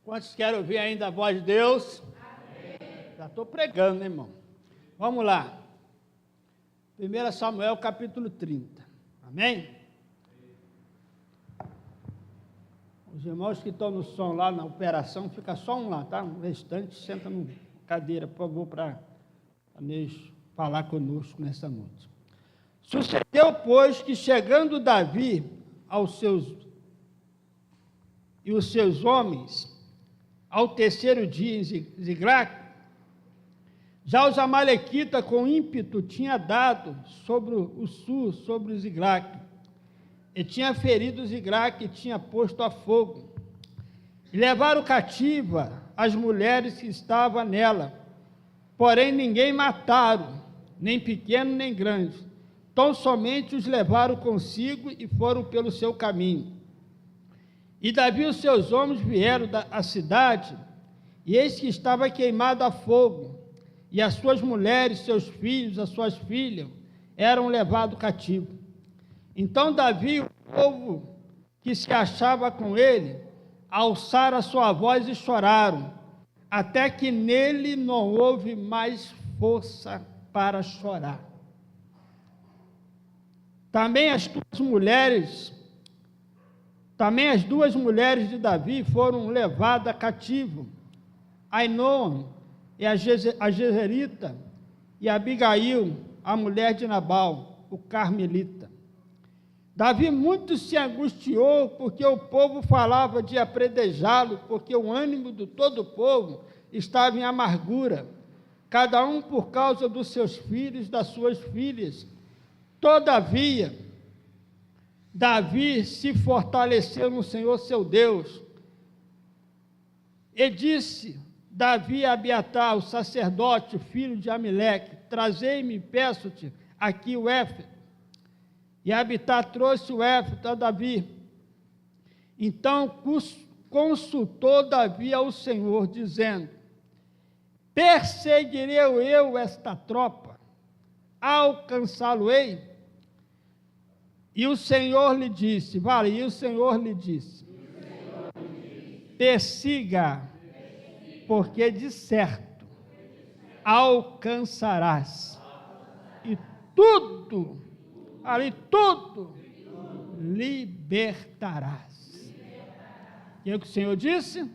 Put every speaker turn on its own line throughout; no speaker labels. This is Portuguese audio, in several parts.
Quantos querem ouvir ainda a voz de Deus?
Amém.
Já estou pregando, né, irmão? Vamos lá. 1 Samuel, capítulo 30. Amém? Os irmãos que estão no som lá, na operação, fica só um lá, tá? O restante senta na cadeira, por favor, para falar conosco nessa noite. Sucedeu, pois, que chegando Davi os seus homens, ao terceiro dia em Ziglag, já os amalequitas com ímpeto tinha dado sobre o sul, sobre o Ziglag, e tinha ferido Ziglag e tinha posto a fogo, e levaram cativa as mulheres que estavam nela, porém ninguém mataram, nem pequeno nem grande, tão somente os levaram consigo e foram pelo seu caminho. E Davi e os seus homens vieram à cidade, e eis que estava queimado a fogo, e as suas mulheres, seus filhos, as suas filhas, eram levados cativos. Então Davi e o povo que se achava com ele, alçaram a sua voz e choraram, até que nele não houve mais força para chorar. Também as duas mulheres de Davi foram levadas cativo, Ainoam e a Jezerita, e Abigail, a mulher de Nabal, o carmelita. Davi muito se angustiou, porque o povo falava de apredejá-lo, porque o ânimo de todo o povo estava em amargura, cada um por causa dos seus filhos, das suas filhas. Todavia, Davi se fortaleceu no Senhor seu Deus, e disse Davi a Abiatar, o sacerdote, filho de Amileque: trazei-me, peço-te, aqui o éfode. E Abiatar trouxe o éfode a Davi. Então consultou Davi ao Senhor, dizendo: perseguirei eu esta tropa, alcançá-lo-ei? E o Senhor lhe disse, persiga, porque de certo alcançarás, e tudo libertarás. E é o que o Senhor disse?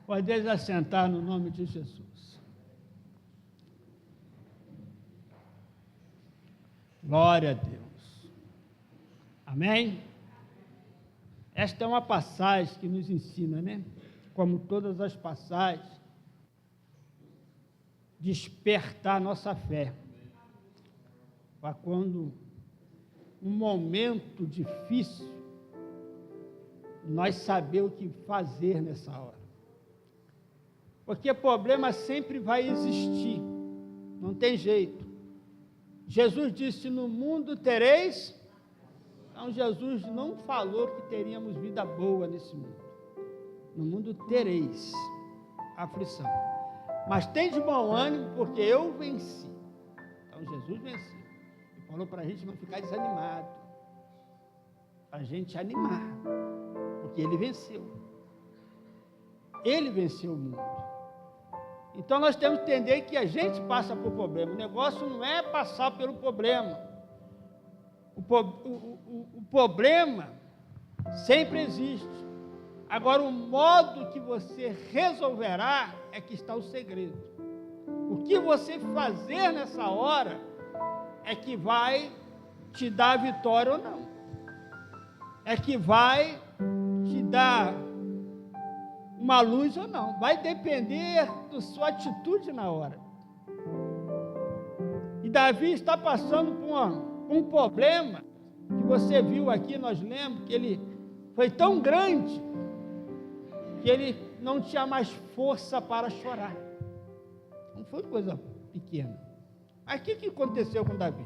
Podeis assentar no nome de Jesus. Glória a Deus. Amém? Esta é uma passagem que nos ensina, né? Como todas as passagens, despertar nossa fé. Para quando um momento difícil, nós saber o que fazer nessa hora. Porque problema sempre vai existir, não tem jeito. Jesus disse: no mundo tereis. Então Jesus não falou que teríamos vida boa nesse mundo. No mundo tereis aflição. Mas tem de bom ânimo, porque eu venci. Então Jesus venceu. E falou para a gente não ficar desanimado. Para a gente animar. Porque ele venceu. Ele venceu o mundo. Então nós temos que entender que a gente passa por problema. O negócio não é passar pelo problema. O problema sempre existe. Agora, o modo que você resolverá é que está o segredo. O que você fazer nessa hora é que vai te dar a vitória ou não. É que vai te dar uma luz ou não. Vai depender da sua atitude na hora. E Davi está passando por um problema que você viu aqui, nós lemos, que ele foi tão grande que ele não tinha mais força para chorar. Não foi coisa pequena. Mas o que aconteceu com Davi?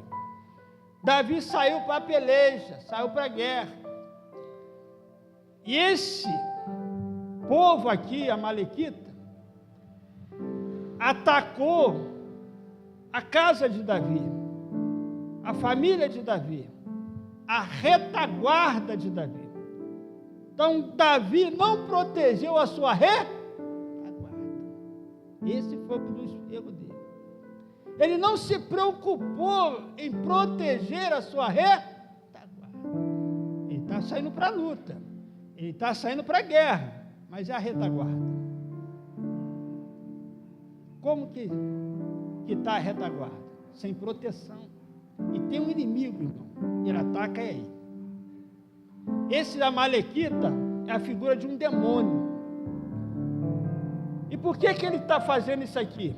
Davi saiu para a peleja, saiu para a guerra. E esse povo aqui, amalequita, atacou a casa de Davi, a família de Davi, a retaguarda de Davi. Então, Davi não protegeu a sua retaguarda. Esse foi um dos erros dele. Ele não se preocupou em proteger a sua retaguarda. Ele está saindo para a luta. Ele está saindo para a guerra. Mas é a retaguarda. Como que está a retaguarda? Sem proteção. E tem um inimigo, irmão. Ele ataca aí. Esse amalequita é a figura de um demônio. E por que ele está fazendo isso aqui?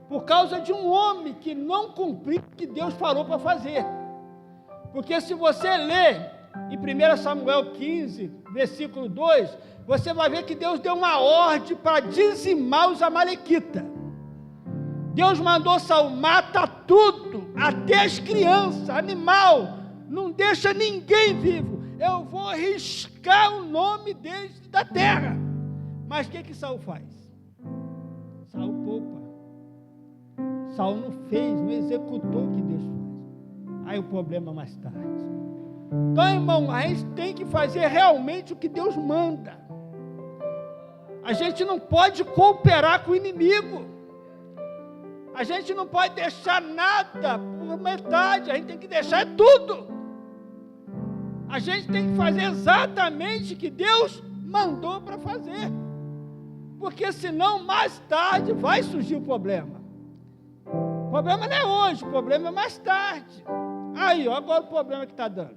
Por causa de um homem que não cumpriu o que Deus falou para fazer. Porque se você ler em 1 Samuel 15, versículo 2, você vai ver que Deus deu uma ordem para dizimar os amalequitas. Deus mandou Saul, mata tudo, até as crianças, animal, não deixa ninguém vivo. Eu vou riscar o nome deles da terra. Mas o que Saul faz? Saul poupa. Saul não fez, não executou o que Deus faz. Aí o problema mais tarde. Então, irmão, a gente tem que fazer realmente o que Deus manda. A gente não pode cooperar com o inimigo. A gente não pode deixar nada por metade. A gente tem que deixar tudo. A gente tem que fazer exatamente o que Deus mandou para fazer. Porque senão, mais tarde, vai surgir o problema. O problema não é hoje, o problema é mais tarde. Aí, ó, agora o problema que está dando.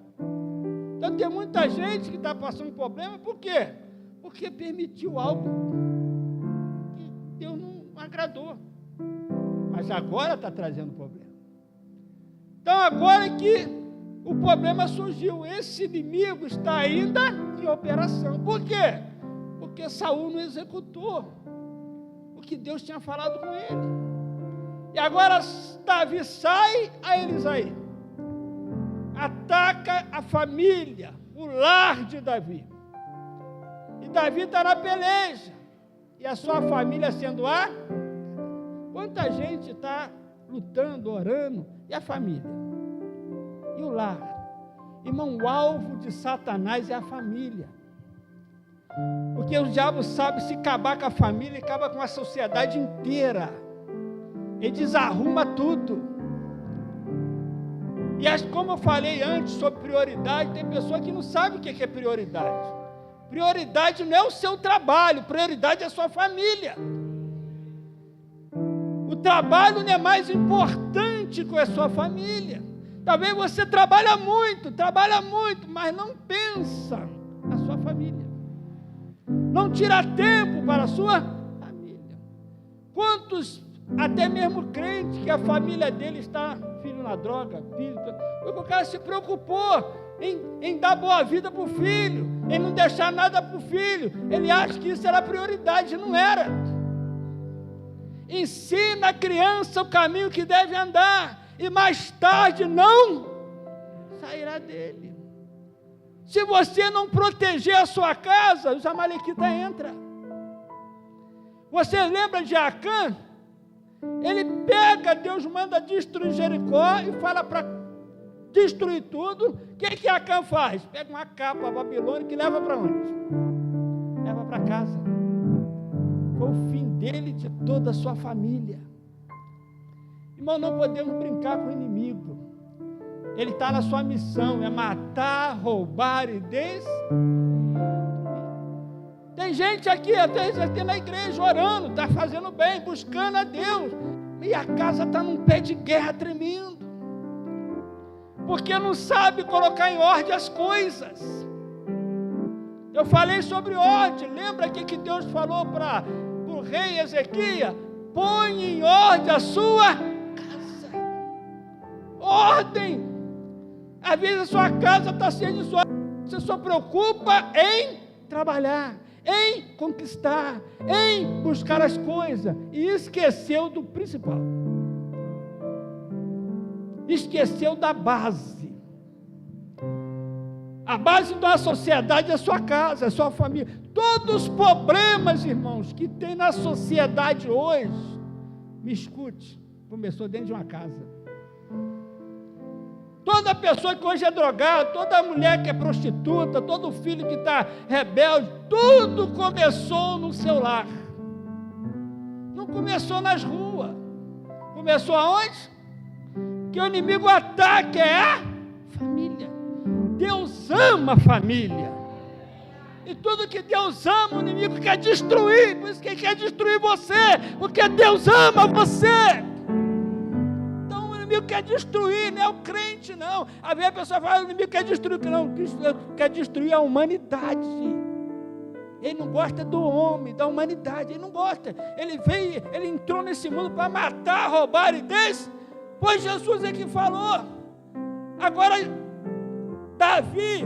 Então, tem muita gente que está passando problema, por quê? Porque permitiu algo que Deus não agradou. Mas agora está trazendo problema. Então, agora é que o problema surgiu. Esse inimigo está ainda em operação. Por quê? Porque Saul não executou o que Deus tinha falado com ele. E agora Davi sai a Elisaí. Ataca a família, o lar de Davi. E Davi está na peleja. E a sua família sendo a... Quanta gente está lutando, orando, e a família? E o lar? Irmão, o alvo de Satanás é a família. Porque o diabo sabe, se acabar com a família, acaba com a sociedade inteira. Ele desarruma tudo. E como eu falei antes sobre prioridade, tem pessoa que não sabe o que é prioridade. Prioridade não é o seu trabalho, prioridade é a sua família. O trabalho não é mais importante que a sua família. Talvez você trabalha muito, mas não pensa na sua família. Não tira tempo para a sua família. Quantos, até mesmo crentes, que a família dele está, filho na droga, porque o cara se preocupou em dar boa vida para o filho, em não deixar nada para o filho. Ele acha que isso era prioridade, não era. Ensina a criança o caminho que deve andar, e mais tarde não sairá dele. Se você não proteger a sua casa, os amalequitas entram. Você lembra de Acã? Ele pega, Deus manda destruir Jericó e fala para destruir tudo. O que Acã faz? Pega uma capa babilônica e leva para onde? Leva para casa. Foi o fim dele e de toda a sua família. Irmão, não podemos brincar com o inimigo. Ele está na sua missão, é matar, roubar e Tem gente aqui, até na igreja, orando, está fazendo bem, buscando a Deus. E a casa está num pé de guerra tremendo. Porque não sabe colocar em ordem as coisas. Eu falei sobre ordem. Lembra que Deus falou para o rei Ezequias? Põe em ordem a sua casa. Ordem. Às vezes a sua casa está sendo desordem. Você só preocupa em trabalhar, em conquistar, em buscar as coisas, e esqueceu do principal. Esqueceu da base. A base da sociedade é a sua casa, é a sua família. Todos os problemas, irmãos, que tem na sociedade hoje, me escute, começou dentro de uma casa. Toda pessoa que hoje é drogada, toda mulher que é prostituta, todo filho que está rebelde, tudo começou no seu lar. Não começou nas ruas. Começou aonde? Que o inimigo ataca é a família. Deus ama a família. E tudo que Deus ama, o inimigo quer destruir. Por isso que ele quer destruir você. Porque Deus ama você. Então o inimigo quer destruir, não é o crente, não. Às vezes a pessoa fala, o inimigo quer destruir. Não, Cristo quer destruir a humanidade. Ele não gosta do homem, da humanidade. Ele não gosta. Ele veio, ele entrou nesse mundo para matar, roubar e pois Jesus é que falou. Agora, Davi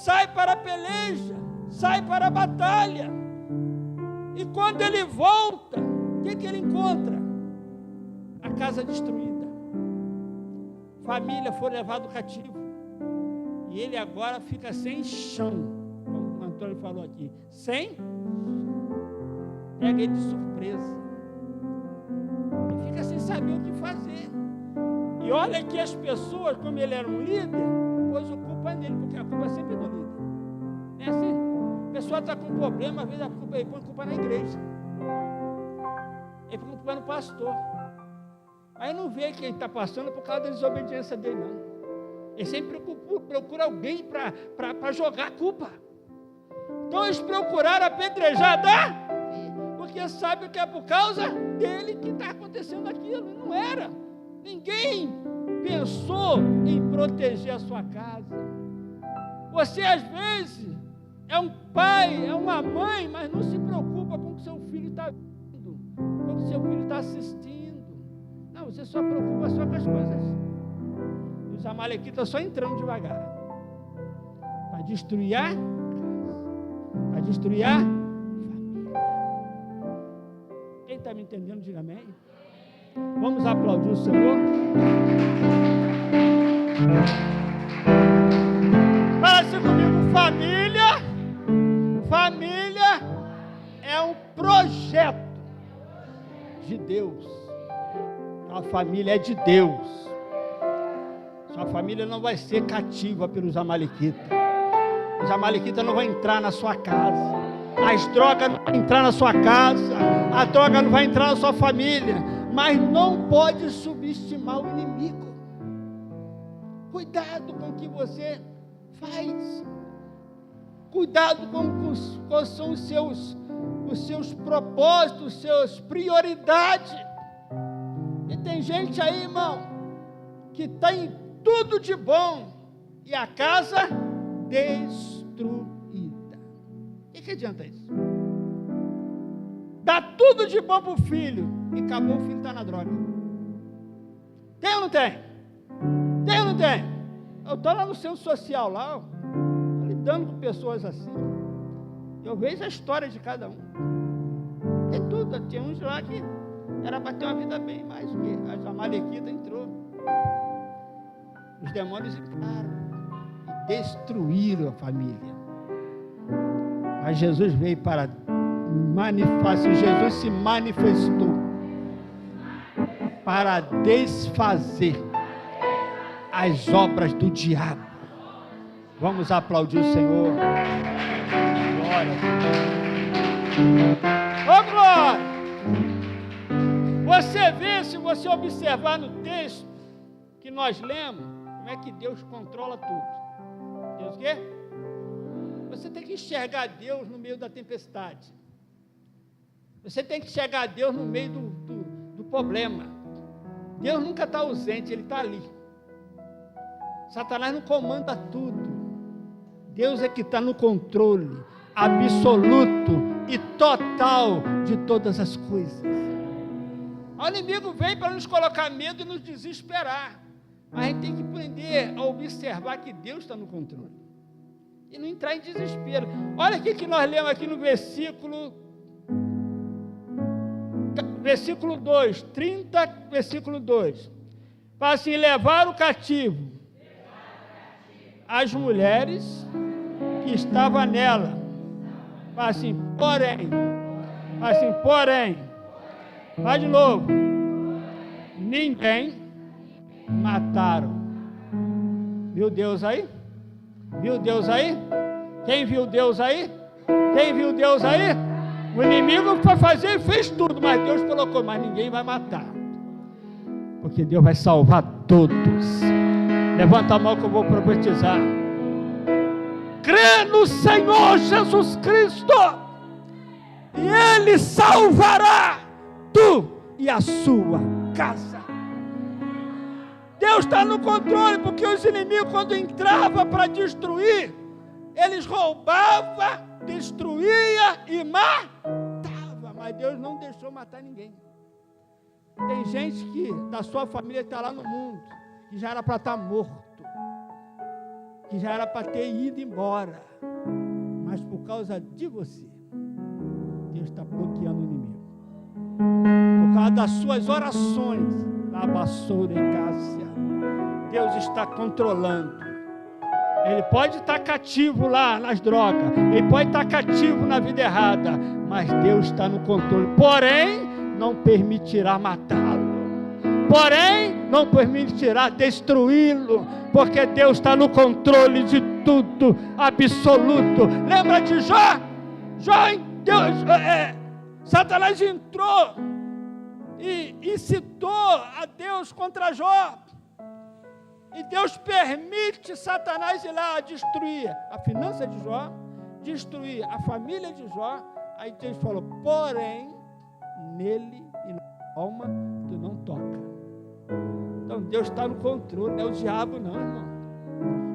sai para a peleja, sai para a batalha. E quando ele volta, o que ele encontra? A casa destruída. Família foi levada cativo. E ele agora fica sem chão. Como o Antônio falou aqui. Sem? Pega ele de surpresa. E fica sem saber o que fazer. E olha que as pessoas, como ele era um líder, pôs a culpa nele, porque a culpa é sempre do líder. Não é assim? A pessoa está com problema, às vezes a culpa, ele põe culpa na igreja. Ele põe culpa no pastor. Aí não vê que ele está passando por causa da desobediência dele, não. Ele sempre procura alguém para jogar a culpa. Então eles procuraram apedrejar porque sabe que é por causa dele que está acontecendo aquilo. Não era. Ninguém pensou em proteger a sua casa. Você às vezes é um pai, é uma mãe, mas não se preocupa com o que seu filho está vendo, com o que seu filho está assistindo. Não, você só preocupa só com as coisas. Os amalequitas só entrando devagar para destruir a casa, para destruir a família. Quem está me entendendo, diga amém. Vamos aplaudir o Senhor. Fala-se comigo, família. Família é um projeto de Deus. A família é de Deus. Sua família não vai ser cativa pelos amalequitas. Os amalequitas não vão entrar na sua casa. As drogas não vão entrar na sua casa. A droga não vai entrar na sua família. Mas não pode subestimar o inimigo. Cuidado com o que você faz. Cuidado com quais são os seus propósitos, as suas prioridades. E tem gente aí, irmão, que tem tudo de bom e a casa destruída. O que adianta isso? Dá tudo de bom para o filho e acabou, o filho está na droga. Tem ou não tem? Tem ou não tem? Eu estou lá no centro social, lá, lidando com pessoas assim. Eu vejo a história de cada um. Tem tudo. Tinha uns lá que era para ter uma vida bem, mas a amalequita entrou. Os demônios entraram e destruíram a família. Mas Jesus veio para manifestar. Jesus se manifestou para desfazer as obras do diabo. Vamos aplaudir o Senhor. Glória a Deus. Ô glória! Você vê, se você observar no texto que nós lemos, como é que Deus controla tudo. Deus o quê? Você tem que enxergar Deus no meio da tempestade. Você tem que enxergar Deus no meio do problema. Deus nunca está ausente, Ele está ali. Satanás não comanda tudo. Deus é que está no controle absoluto e total de todas as coisas. O inimigo vem para nos colocar medo e nos desesperar. Mas a gente tem que aprender a observar que Deus está no controle. E não entrar em desespero. Olha o que nós lemos aqui no versículo 2, 30, versículo 2. Fala assim, levar o cativo as mulheres que estavam nela. Fala assim, porém. Fala assim, porém. Fala de novo. Ninguém mataram. Viu Deus aí? Viu Deus aí? Quem viu Deus aí? Quem viu Deus aí? O inimigo foi fazer e fez tudo, mas Deus colocou, mas ninguém vai matar. Porque Deus vai salvar todos. Levanta a mão que eu vou profetizar. Crê no Senhor Jesus Cristo, e Ele salvará tu e a sua casa. Deus está no controle, porque os inimigos, quando entravam para destruir, eles roubavam, destruíam e matavam, mas Deus não deixou matar ninguém. Tem gente que da sua família está lá no mundo, que já era para estar morto, que já era para ter ido embora, mas por causa de você, Deus está bloqueando o inimigo. Por causa das suas orações, na vassoura e cássia, Deus está controlando. Ele pode estar cativo lá nas drogas, ele pode estar cativo na vida errada, mas Deus está no controle. Porém, não permitirá matá-lo. Porém, não permitirá destruí-lo, porque Deus está no controle de tudo, absoluto. Lembra de Jó? Satanás entrou e incitou a Deus contra Jó. E Deus permite Satanás ir lá destruir a finança de Jó, destruir a família de Jó. Aí Deus falou, porém, nele e na alma tu não toca. Então Deus está no controle, não é o diabo não, irmão.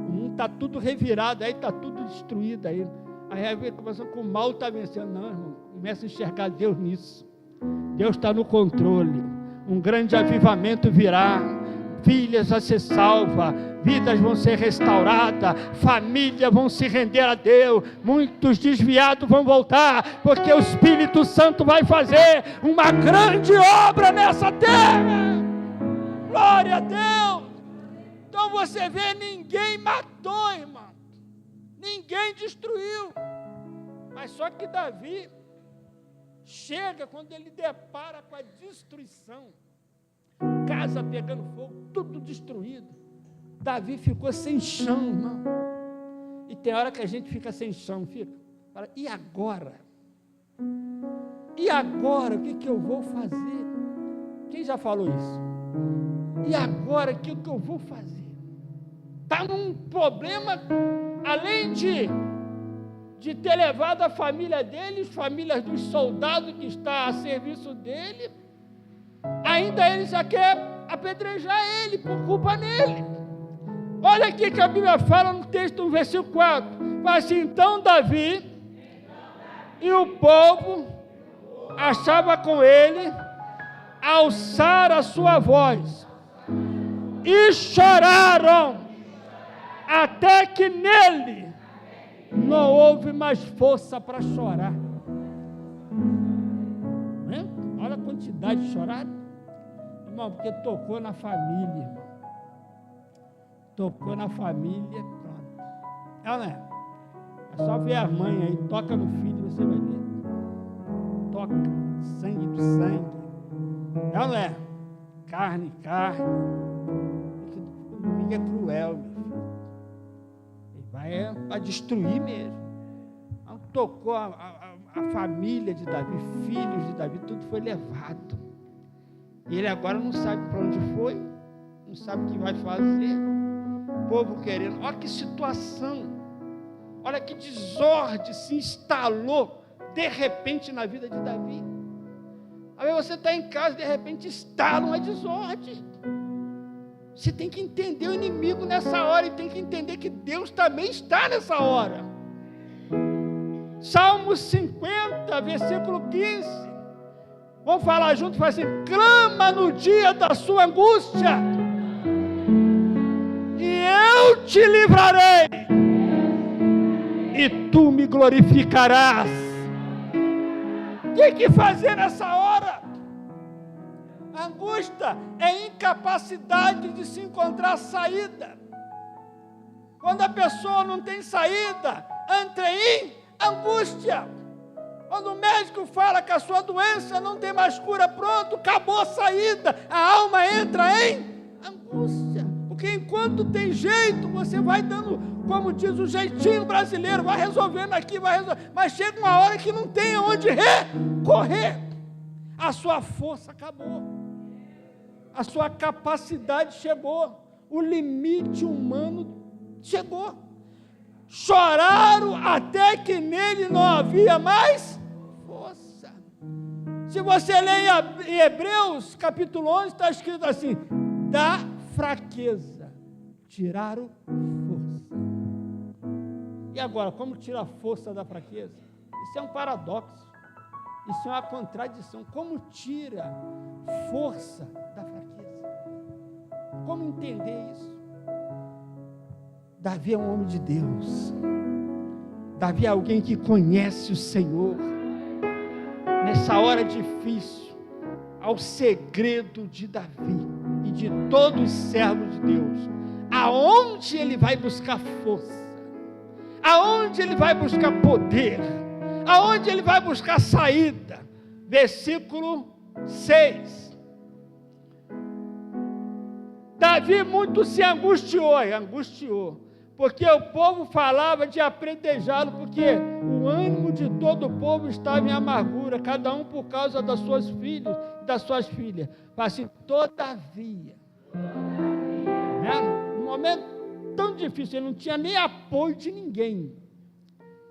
O mundo está tudo revirado, aí está tudo destruído aí. Aí começando com o mal está vencendo. Não, irmão, começa a enxergar Deus nisso. Deus está no controle. Um grande avivamento virá. Filhas vão ser salvas, vidas vão ser restauradas, famílias vão se render a Deus, muitos desviados vão voltar, porque o Espírito Santo vai fazer uma grande obra nessa terra. Glória a Deus. Então você vê, ninguém matou, irmão, ninguém destruiu, mas só que Davi chega quando ele depara com a destruição, casa pegando fogo, tudo destruído. Davi ficou sem chão, irmão. E tem hora que a gente fica sem chão, fica. Fala, e agora? E agora, o que eu vou fazer? Quem já falou isso? E agora, o que eu vou fazer? Está num problema, além de ter levado a família dele, famílias dos soldados que está a serviço dele, ainda ele já quer apedrejar ele, por culpa dele. Olha aqui que a Bíblia fala no texto, no versículo 4, fala assim, então Davi e o povo achava com ele alçar a sua voz e choraram até que nele não houve mais força para chorar. Olha a quantidade de chorar, irmão, porque tocou na família, irmão. Tocou na família, pronto. É só ver a mãe aí, toca no filho, você vai ver. Toca, sangue do sangue. Carne. O inimigo é cruel, meu filho. Ele vai para destruir mesmo. Então, tocou a família de Davi, filhos de Davi, tudo foi levado. E ele agora não sabe para onde foi, não sabe o que vai fazer. O povo querendo, olha que situação, olha que desordem se instalou de repente na vida de Davi. Aí você está em casa, de repente instala uma desordem. Você tem que entender o inimigo nessa hora e tem que entender que Deus também está nessa hora. Salmo 50, versículo 15. Vamos falar junto, fala assim, clama no dia da sua angústia, e eu te livrarei, e tu me glorificarás. O que fazer nessa hora? A angústia é incapacidade de se encontrar saída. Quando a pessoa não tem saída, entra em angústia. Quando o médico fala que a sua doença não tem mais cura, pronto, acabou a saída, a alma entra em angústia. Por Porque enquanto tem jeito, você vai dando, como diz o jeitinho brasileiro, vai resolvendo aqui, vai resolvendo, mas chega uma hora que não tem onde recorrer. A sua força acabou. A sua capacidade chegou. O limite humano chegou. Choraram até que nele não havia mais força. Se você ler em Hebreus capítulo 11, está escrito assim: da fraqueza tiraram força. E agora, como tirar a força da fraqueza? Isso é um paradoxo. Isso é uma contradição. Como tira força da fraqueza? Como entender isso? Davi é um homem de Deus. Davi é alguém que conhece o Senhor. Nessa hora difícil, ao segredo de Davi e de todos os servos de Deus, aonde ele vai buscar força, aonde ele vai buscar poder, aonde ele vai buscar saída. Versículo 6. Davi muito se angustiou, porque o povo falava de apredejá-lo, porque o ânimo de todo o povo estava em amargura, cada um por causa das suas filhas e das suas filhas. Mas assim, todavia, num momento tão difícil, ele não tinha nem apoio de ninguém.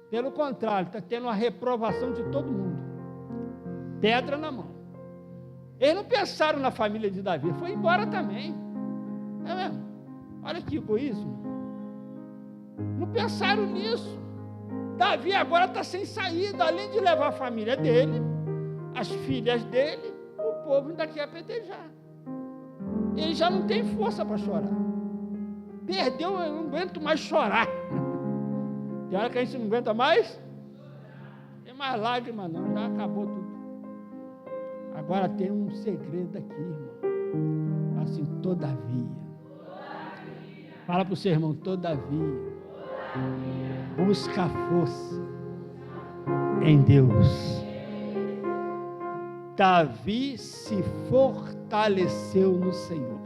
Pelo contrário, está tendo uma reprovação de todo mundo. Pedra na mão. Eles não pensaram na família de Davi, foi embora também. É mesmo? Olha que egoísmo. Não pensaram nisso. Davi agora está sem saída, além de levar a família dele, as filhas dele, o povo ainda quer apedrejar. Ele já não tem força para chorar. Perdeu, eu não aguento mais chorar. Tem hora que a gente não aguenta mais? Tem mais lágrima não, já acabou tudo. Agora tem um segredo aqui, irmão. Assim, todavia. Fala para o seu irmão, todavia. Busca força em Deus. Davi se fortaleceu no Senhor.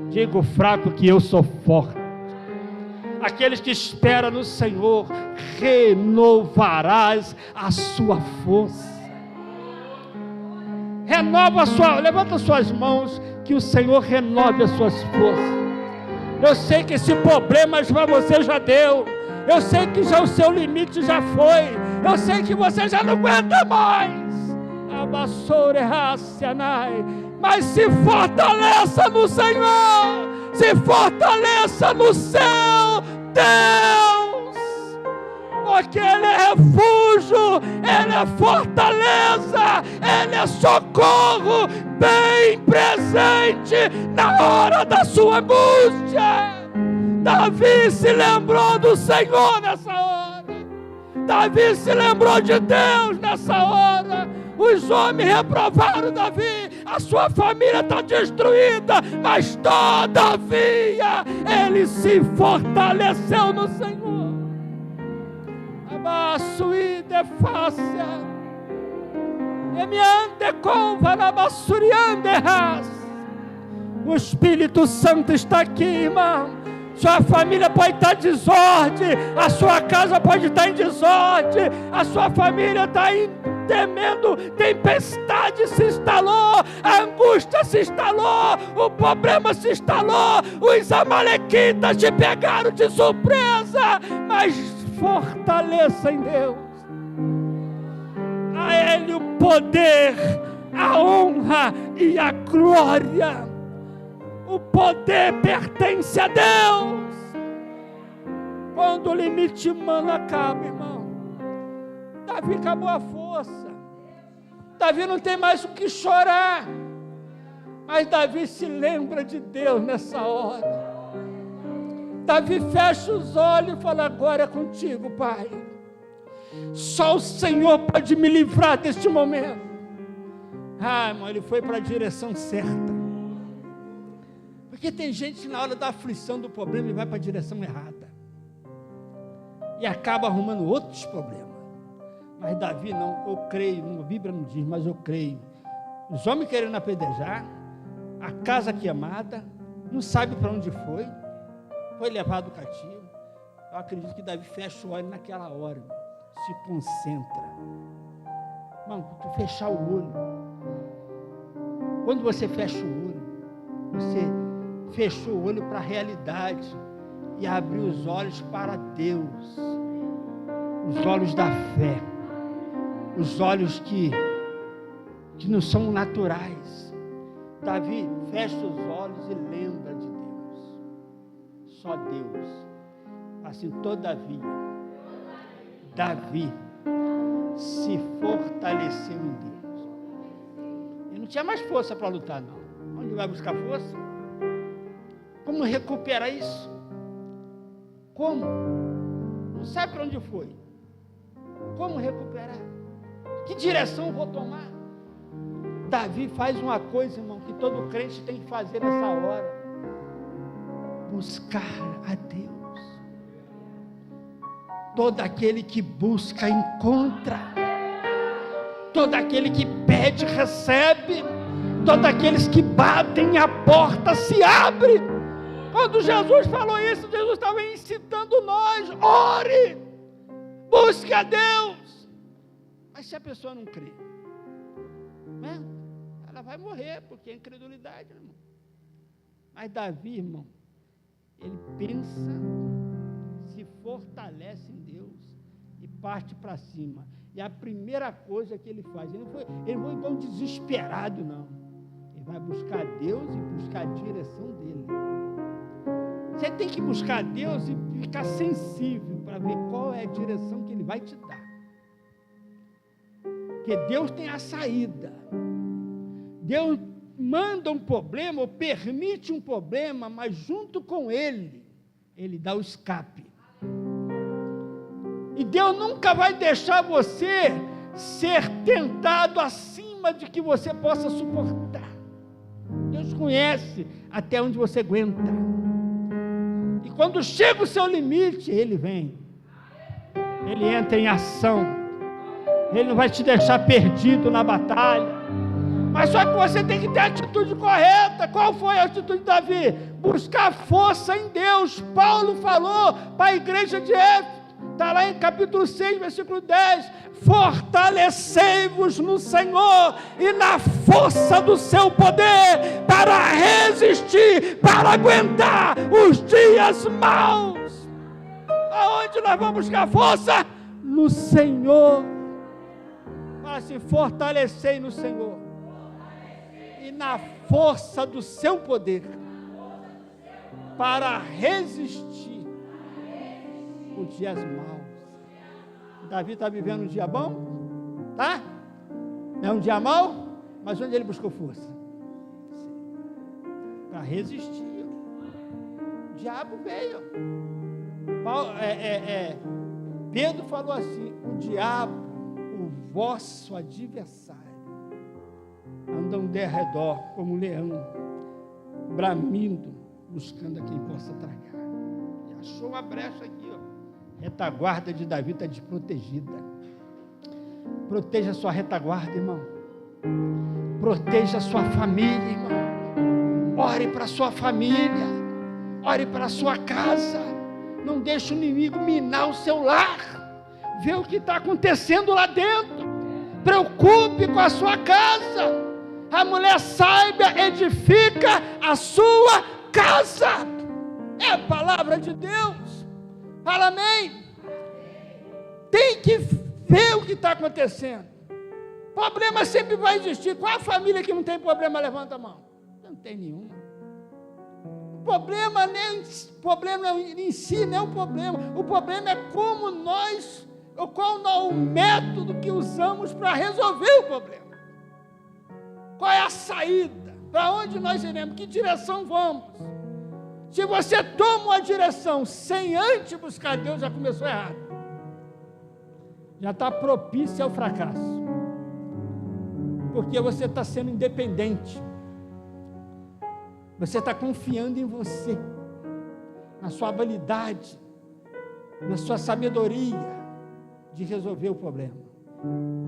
Digo fraco que eu sou forte. Aqueles que esperam no Senhor, renovarás a sua força. Levanta suas mãos, que o Senhor renove as suas forças. Eu sei que esse problema para você já deu. Eu sei que já o seu limite já foi. Eu sei que você já não aguenta mais. Mas se fortaleça no Senhor. Se fortaleça no seu Deus. Porque Ele é refúgio, Ele é fortaleza, Ele é socorro, bem presente na hora da sua angústia. Davi se lembrou do Senhor nessa hora. Davi se lembrou de Deus nessa hora. Os homens reprovaram Davi, a sua família está destruída, mas todavia ele se fortaleceu no Senhor. Abassuide fácia, emiante conva na bassuriande. O Espírito Santo está aqui, irmão. Sua família pode estar em desordem, a sua casa pode estar em desordem, a sua família está temendo, tempestade se instalou, a angústia se instalou, o problema se instalou, os amalequitas te pegaram de surpresa, mas fortaleça em Deus. A Ele o poder, a honra e a glória. O poder pertence a Deus. Quando o limite humano acaba, irmão, Davi acabou a força. Davi não tem mais o que chorar. Mas Davi se lembra de Deus nessa hora. Davi fecha os olhos e fala: agora é contigo, Pai. Só o Senhor pode me livrar deste momento. Irmão, ele foi para a direção certa. Porque tem gente que na hora da aflição do problema ele vai para a direção errada. E acaba arrumando outros problemas. Mas Davi não, eu creio, a Bíblia não diz, mas eu creio. Os homens querendo apedrejar, a casa queimada, não sabe para onde foi levado cativo. Eu acredito que Davi fecha o olho naquela hora, irmão. Se concentra. Mano, tu fechar o olho. Quando você fecha o olho, você fechou o olho para a realidade e abriu os olhos para Deus. Os olhos da fé. Os olhos que não são naturais. Davi fecha os olhos e lembra de Deus. Só Deus. Assim, todavia, Davi se fortaleceu em Deus. Ele não tinha mais força para lutar, não. Onde vai buscar força? Como recuperar isso? Como? Não sabe para onde foi. Como recuperar? Que direção eu vou tomar? Davi faz uma coisa, irmão, que todo crente tem que fazer nessa hora: buscar a Deus. Todo aquele que busca, encontra. Todo aquele que pede, recebe. Todos aqueles que batem, a porta se abre. Quando Jesus falou isso, Jesus estava incitando nós: ore, busque a Deus. Mas se a pessoa não crê, né? Ela vai morrer, porque é incredulidade, irmão. Mas Davi, irmão, ele pensa, se fortalece em Deus e parte para cima. E a primeira coisa que ele faz, ele não foi igual um desesperado, não. Ele vai buscar Deus e buscar a direção dele. Você tem que buscar Deus e ficar sensível para ver qual é a direção que Ele vai te dar. Porque Deus tem a saída. Deus manda um problema ou permite um problema, mas junto com Ele, Ele dá o escape. E Deus nunca vai deixar você ser tentado acima de que você possa suportar. Deus conhece até onde você aguenta. E quando chega o seu limite, Ele vem. Ele entra em ação. Ele não vai te deixar perdido na batalha. Mas só que você tem que ter a atitude correta. Qual foi a atitude de Davi? Buscar força em Deus. Paulo falou para a igreja de Éfeso. Está lá em capítulo 6, versículo 10. Fortalecei-vos no Senhor e na força do seu poder, para resistir, para aguentar os dias maus. Aonde nós vamos buscar força? No Senhor. Para se fortalecer no Senhor e na força do seu poder, para resistir os dias maus. Davi está vivendo um dia bom? Tá? Não é um dia mau? Mas onde ele buscou força? Para resistir. O diabo veio. Pedro falou assim: o diabo, o vosso adversário, anda um derredor como um leão, bramindo, buscando a quem possa tragar. E achou uma brecha aqui, ó. Retaguarda de Davi está desprotegida. Proteja a sua retaguarda, irmão. Proteja a sua família, irmão. Ore para a sua família. Ore para a sua casa. Não deixe o inimigo minar o seu lar. Vê o que está acontecendo lá dentro. Preocupe com a sua casa. A mulher sábia edifica a sua casa. É a palavra de Deus. Fala amém. Tem que ver o que está acontecendo. Problema sempre vai existir. Qual a família que não tem problema? Levanta a mão. Não tem nenhum. O problema em si não é o problema. O problema é como nós, ou qual o método que usamos para resolver o problema. Qual é a saída? Para onde nós iremos? Que direção vamos? Se você toma uma direção sem antes buscar Deus, já começou errado. Já está propício ao fracasso. Porque você está sendo independente. Você está confiando em você, na sua habilidade, na sua sabedoria de resolver o problema.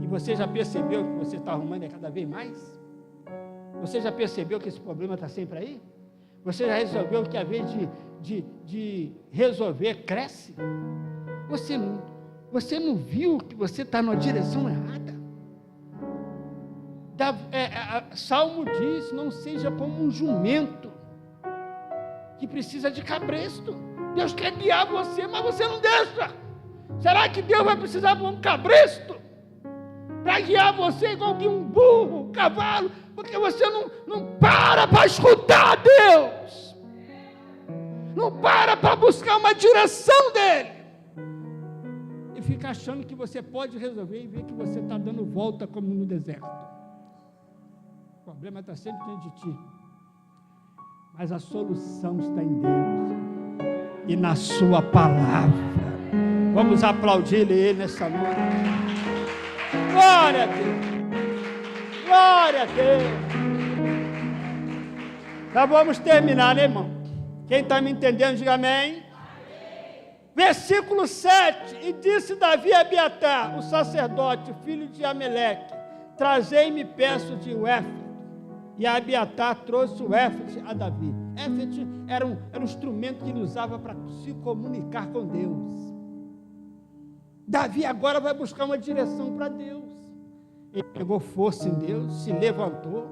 E você já percebeu que você está arrumando cada vez mais? Você já percebeu que esse problema está sempre aí? Você já resolveu que, a vez de resolver, cresce? Você não viu que você está na direção errada? Salmo diz, não seja como um jumento que precisa de cabresto. Deus quer guiar você, mas você não deixa. Será que Deus vai precisar de um cabresto para guiar você igual que um burro, um cavalo? Porque você não para escutar Deus. Não para buscar uma direção dele. E fica achando que você pode resolver e ver que você está dando volta como no deserto. O problema está sempre dentro de ti. Mas a solução está em Deus e na sua palavra. Vamos aplaudir ele nessa noite. Glória a Deus. Glória a Deus. Já vamos terminar, né, irmão? Quem está me entendendo, diga amém. Versículo 7. E disse Davi a Abiatar, o sacerdote, filho de Ameleque: trazei-me peças de éfode. E a Abiatar trouxe o éfode a Davi. Éfode era um instrumento que ele usava para se comunicar com Deus. Davi agora vai buscar uma direção para Deus. Ele pegou força em Deus, se levantou,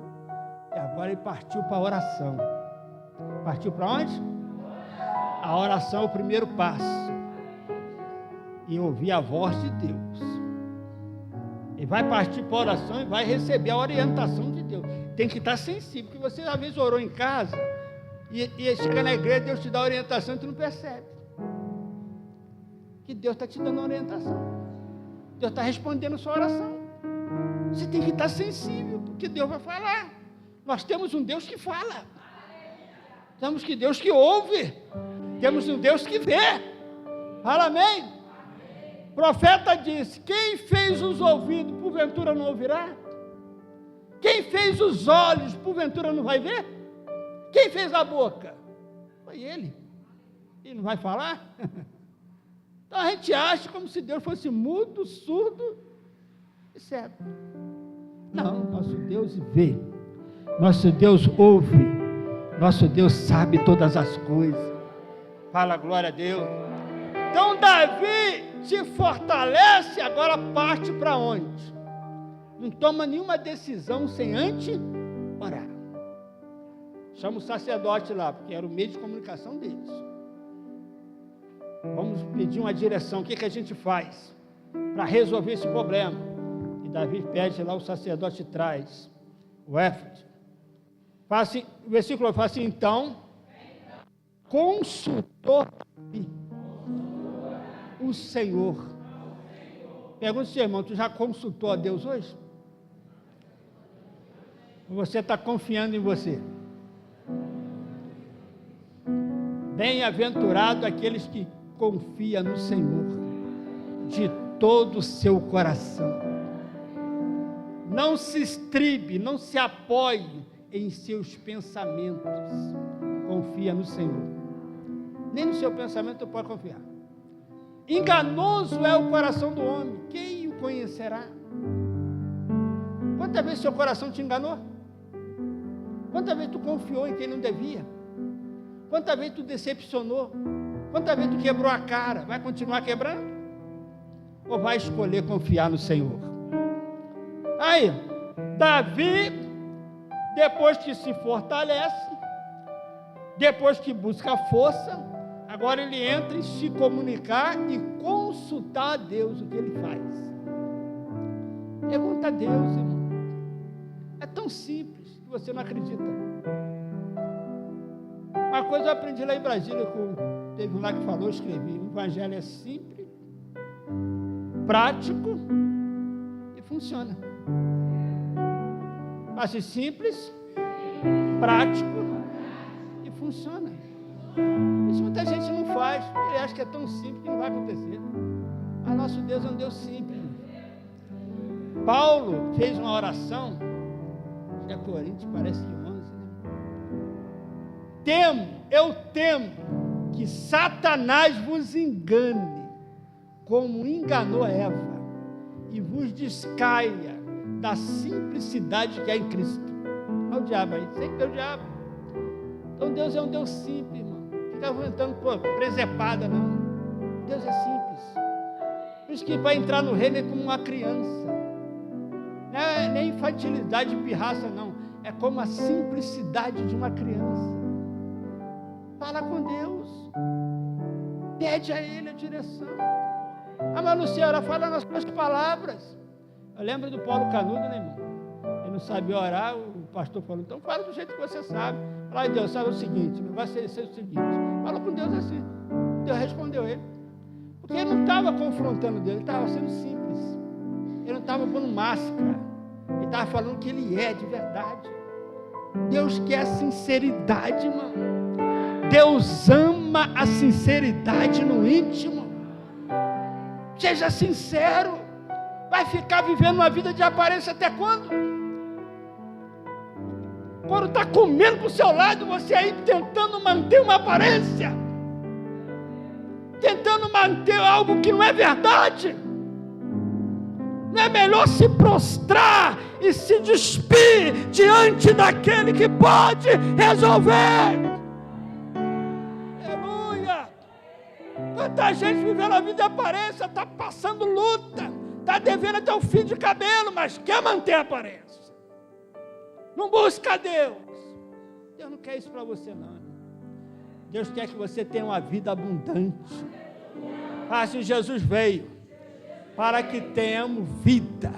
e agora ele partiu para a oração. Partiu para onde? A oração é o primeiro passo. E ouvir a voz de Deus. Ele vai partir para a oração e vai receber a orientação de Deus. Tem que estar sensível, porque você às vezes orou em casa e chega na igreja, Deus te dá orientação e tu não percebe. Que Deus está te dando orientação. Deus está respondendo a sua oração. Você tem que estar sensível, porque Deus vai falar. Nós temos um Deus que fala. Temos um Deus que ouve. Temos um Deus que vê. Fala amém? O profeta disse: quem fez os ouvidos, porventura não ouvirá? Quem fez os olhos, porventura não vai ver? Quem fez a boca? Foi ele. Ele não vai falar? Então a gente acha como se Deus fosse mudo, surdo e cego. Não, nosso Deus vê. Nosso Deus ouve. Nosso Deus sabe todas as coisas. Fala glória a Deus. Então Davi te fortalece, agora parte para onde? Não toma nenhuma decisão sem antes orar. Chama o sacerdote lá, porque era o meio de comunicação deles. Vamos pedir uma direção, o que a gente faz para resolver esse problema? E Davi pede lá, o sacerdote traz o éfode. Assim, o versículo fala assim: então, consultou o Senhor. Pergunta ao seu irmão: tu já consultou a Deus hoje? Ou você está confiando em você? Bem-aventurado aqueles que confiam no Senhor de todo o seu coração. Não se estribe, não se apoie em seus pensamentos. Confia no Senhor. Nem no seu pensamento pode confiar. Enganoso é o coração do homem, quem o conhecerá? Quantas vezes seu coração te enganou? Quantas vezes tu confiou em quem não devia? Quantas vezes tu decepcionou? Quantas vezes tu quebrou a cara? Vai continuar quebrando? Ou vai escolher confiar no Senhor? Aí, Davi, depois que se fortalece, depois que busca força, agora ele entra em se comunicar e consultar a Deus o que ele faz. Pergunta a Deus, irmão. É tão simples que você não acredita. Uma coisa eu aprendi lá em Brasília, teve um lá que falou, eu escrevi: o evangelho é simples, prático e funciona. Fácil, simples, prático e funciona. Isso muita gente não faz, ele acha que é tão simples que não vai acontecer. Mas nosso Deus é um Deus simples. Paulo fez uma oração, acho que é Coríntios, parece que 11, né? Eu temo que Satanás vos engane, como enganou Eva, e vos descaia da simplicidade que há em Cristo. Olha o diabo aí, sempre é o diabo. Então Deus é um Deus simples, irmão. Fica inventando presepada, não. Deus é simples. Por isso que vai entrar no reino como uma criança. Não é nem infantilidade de pirraça, não. É como a simplicidade de uma criança. Fala com Deus. Pede a Ele a direção. Ah, mas Luciana, fala nas suas palavras. Eu lembro do Paulo Canudo, né, irmão? Ele não sabia orar, o pastor falou, então fala do jeito que você sabe. Fala, Deus, sabe o seguinte, o negócio é ser o seguinte. Fala com Deus assim. Deus respondeu ele. Porque ele não estava confrontando Deus, ele estava sendo simples. Ele não estava pondo máscara. Ele estava falando o que ele é de verdade. Deus quer sinceridade, irmão. Deus ama a sinceridade no íntimo. Seja sincero. Vai ficar vivendo uma vida de aparência até quando? Quando está comendo para o seu lado, você aí tentando manter uma aparência. Tentando manter algo que não é verdade. Não é melhor se prostrar e se despir diante daquele que pode resolver? Aleluia! Quanta gente vivendo a vida de aparência, está passando luta, está devendo até o fim de cabelo, mas quer manter a aparência. Não busca Deus. Deus não quer isso para você, não. Deus quer que você tenha uma vida abundante. Assim Jesus veio para que tenhamos vida,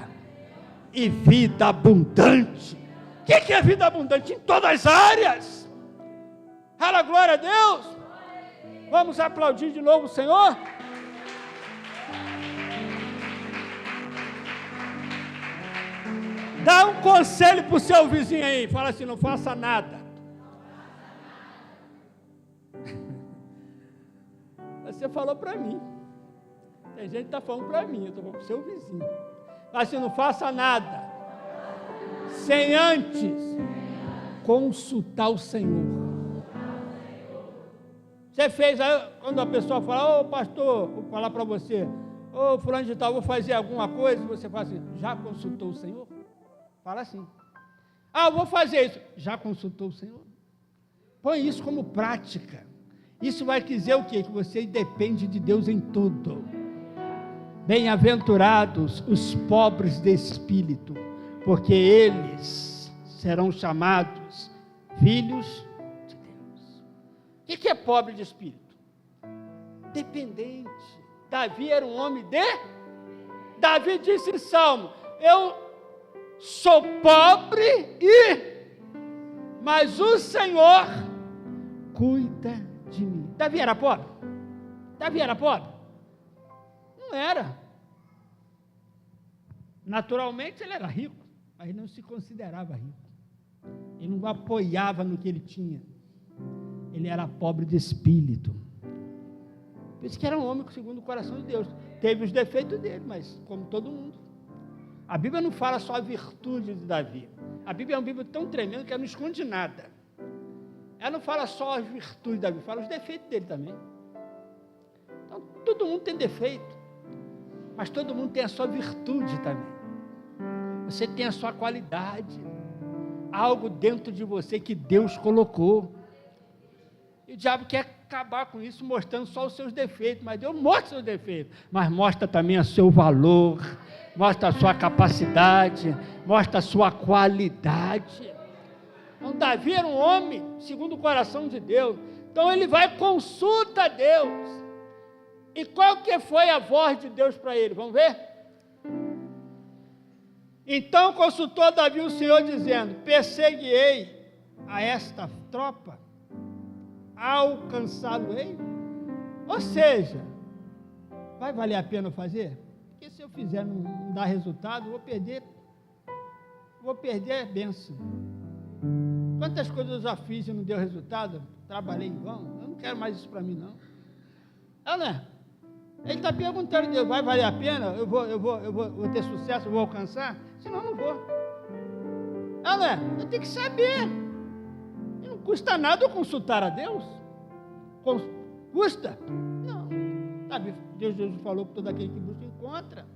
e vida abundante. O que é vida abundante? Em todas as áreas. Fala, glória a Deus. Vamos aplaudir de novo o Senhor? Dá um conselho para o seu vizinho aí, fala assim, não faça nada. Você falou para mim. Tem gente que está falando para mim, eu estou falando para o seu vizinho. Fala assim, não faça nada sem antes consultar o Senhor. Você fez, aí, quando a pessoa fala, ô pastor, vou falar para você, ô fulano de tal, vou fazer alguma coisa, você fala assim, já consultou o Senhor? Fala assim, eu vou fazer isso, já consultou o Senhor? Põe isso como prática. Isso vai dizer o quê? Que você depende de Deus em tudo. Bem-aventurados os pobres de espírito, porque eles serão chamados filhos de Deus. O que é pobre de espírito? Dependente. Davi era um homem Davi disse em Salmo, eu sou pobre mas o Senhor cuida de mim. Davi era pobre? Davi era pobre? Não era. Naturalmente ele era rico, mas não se considerava rico. Ele não apoiava no que ele tinha. Ele era pobre de espírito. Por isso que era um homem segundo o coração de Deus. Teve os defeitos dele, mas como todo mundo. A Bíblia não fala só a virtude de Davi. A Bíblia é uma Bíblia tão tremenda que ela não esconde nada. Ela não fala só as virtudes de Davi, fala os defeitos dele também. Então, todo mundo tem defeito, mas todo mundo tem a sua virtude também. Você tem a sua qualidade, algo dentro de você que Deus colocou. E o diabo quer acabar com isso, mostrando só os seus defeitos, mas Deus mostra os seus defeitos, mas mostra também o seu valor, mostra a sua capacidade, mostra a sua qualidade. Então, Davi era um homem segundo o coração de Deus. Então, ele vai e consulta a Deus. E qual que foi a voz de Deus para ele? Vamos ver? Então, consultou Davi o Senhor, dizendo, perseguirei a esta tropa, alcançá-lo-ei? Ou seja, vai valer a pena fazer? Porque se eu fizer não dar resultado, vou perder a bênção. Quantas coisas eu já fiz e não deu resultado? Trabalhei em vão? Eu não quero mais isso para mim, não. Não é? Ele está perguntando a Deus, vai valer a pena? Eu vou ter sucesso, eu vou alcançar? Senão eu não vou. Não é? Eu tenho que saber. E não custa nada eu consultar a Deus? Custa? Não. Deus falou que todo aquele que busca encontra.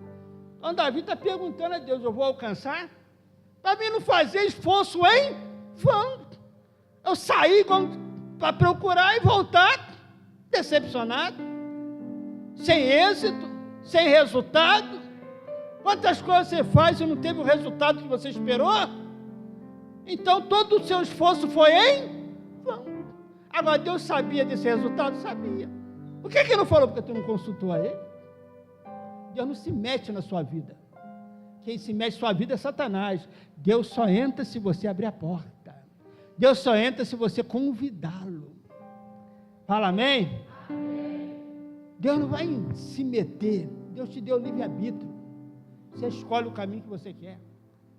Então Davi está perguntando a Deus, eu vou alcançar? Davi não fazia esforço em vão. Eu saí igual para procurar e voltar decepcionado, sem êxito, sem resultado. Quantas coisas você faz e não teve o resultado que você esperou? Então todo o seu esforço foi em vão. Agora Deus sabia desse resultado? Sabia. Por que ele não falou? Porque tu não consultou a ele? Deus não se mete na sua vida. Quem se mete na sua vida é Satanás. Deus só entra se você abrir a porta. Deus só entra se você convidá-lo. Fala amém? Amém. Deus não vai se meter. Deus te deu livre-arbítrio. Você escolhe o caminho que você quer.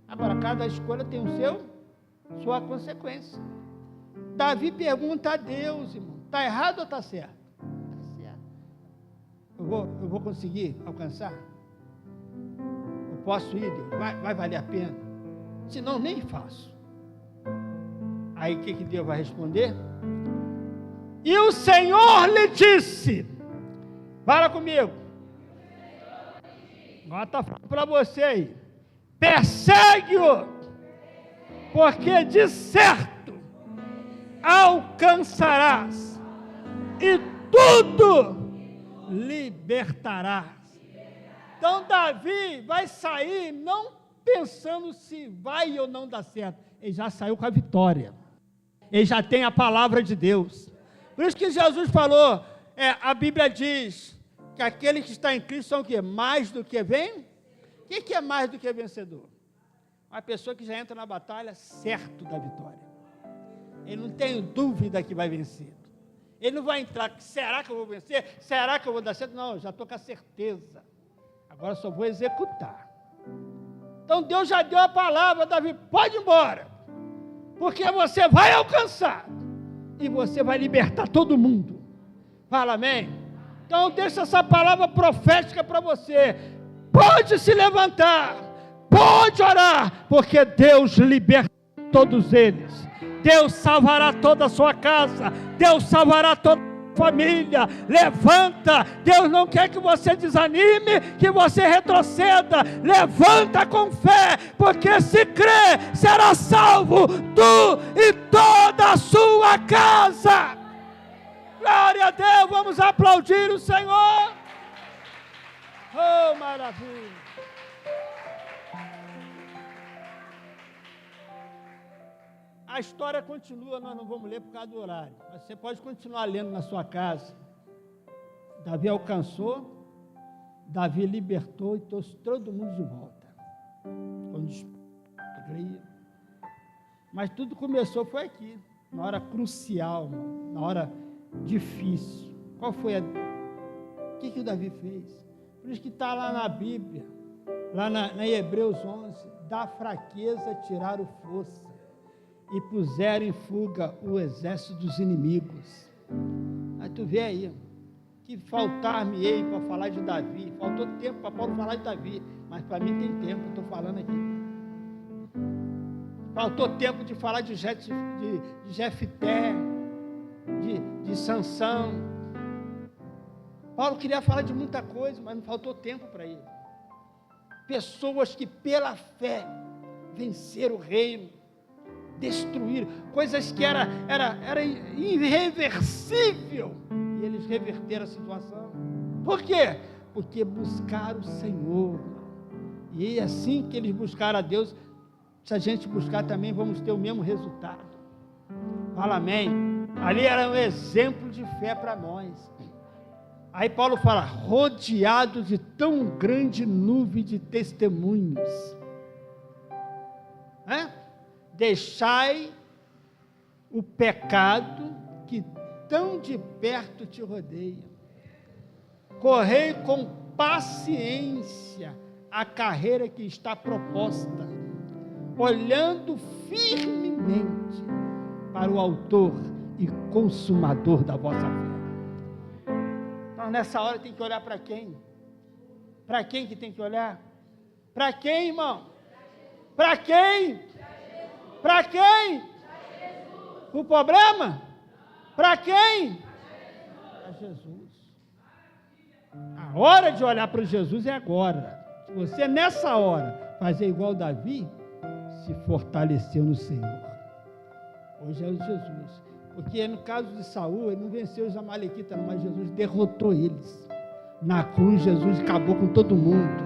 Agora, cada escolha tem sua consequência. Davi pergunta a Deus, irmão, está errado ou está certo? Está certo. Eu vou conseguir alcançar? Eu posso ir, Deus? Vai valer a pena? Senão, nem faço. Aí, o que Deus vai responder? E o Senhor lhe disse, fala comigo, agora está falando para você aí, persegue-o, porque de certo alcançarás e tudo libertarás. Então Davi vai sair não pensando se vai ou não dar certo, ele já saiu com a vitória, ele já tem a palavra de Deus. Por isso que Jesus falou, a Bíblia diz que aquele que está em Cristo são o quê? Mais do que vem? O que é mais do que vencedor? Uma pessoa que já entra na batalha certo da vitória. Ele não tem dúvida que vai vencer. Ele não vai entrar, será que eu vou vencer? Será que eu vou dar certo? Não, já estou com a certeza. Agora só vou executar. Então Deus já deu a palavra, Davi, pode ir embora. Porque você vai alcançar. E você vai libertar todo mundo. Fala amém? Então deixa essa palavra profética para você. Pode se levantar. Pode orar. Porque Deus liberta todos eles. Deus salvará toda a sua casa. Deus salvará toda a sua família. Levanta. Deus não quer que você desanime, que você retroceda. Levanta com fé, porque se crê, será salvo tu e toda a sua casa. Glória a Deus, vamos aplaudir o Senhor. Oh, maravilha. A história continua, nós não vamos ler por causa do horário, mas você pode continuar lendo na sua casa. Davi alcançou, Davi libertou e trouxe todo mundo de volta. Mas tudo começou foi aqui, na hora crucial, na hora difícil. Qual foi o que o Davi fez? Por isso que está lá na Bíblia, lá na Hebreus 11, da fraqueza tiraram força e puseram em fuga o exército dos inimigos. Aí tu vê aí, que faltar-me-ei para falar de Davi, faltou tempo para Paulo falar de Davi, mas para mim tem tempo, eu estou falando aqui. Faltou tempo de falar de Jefté, de Sansão. Paulo queria falar de muita coisa, mas não faltou tempo para ele. Pessoas que pela fé venceram o reino, destruíram coisas que era irreversível, e eles reverteram a situação. Por quê? Porque buscaram o Senhor, e é assim que eles buscaram a Deus. Se a gente buscar também, vamos ter o mesmo resultado. Fala amém. Ali era um exemplo de fé para nós. Aí Paulo fala, rodeado de tão grande nuvem de testemunhos. Deixai o pecado que tão de perto te rodeia. Correi com paciência a carreira que está proposta, olhando firmemente para o autor e consumador da vossa fé. Então, nessa hora tem que olhar para quem? Para quem que tem que olhar? Para quem, irmão? Para quem? Para quem? O problema? Para quem? Para Jesus. A hora de olhar para Jesus é agora. Se você nessa hora fazer igual Davi, se fortaleceu no Senhor. Hoje é o Jesus. Porque no caso de Saul, ele não venceu os amalequitas, mas Jesus derrotou eles. Na cruz, Jesus acabou com todo mundo.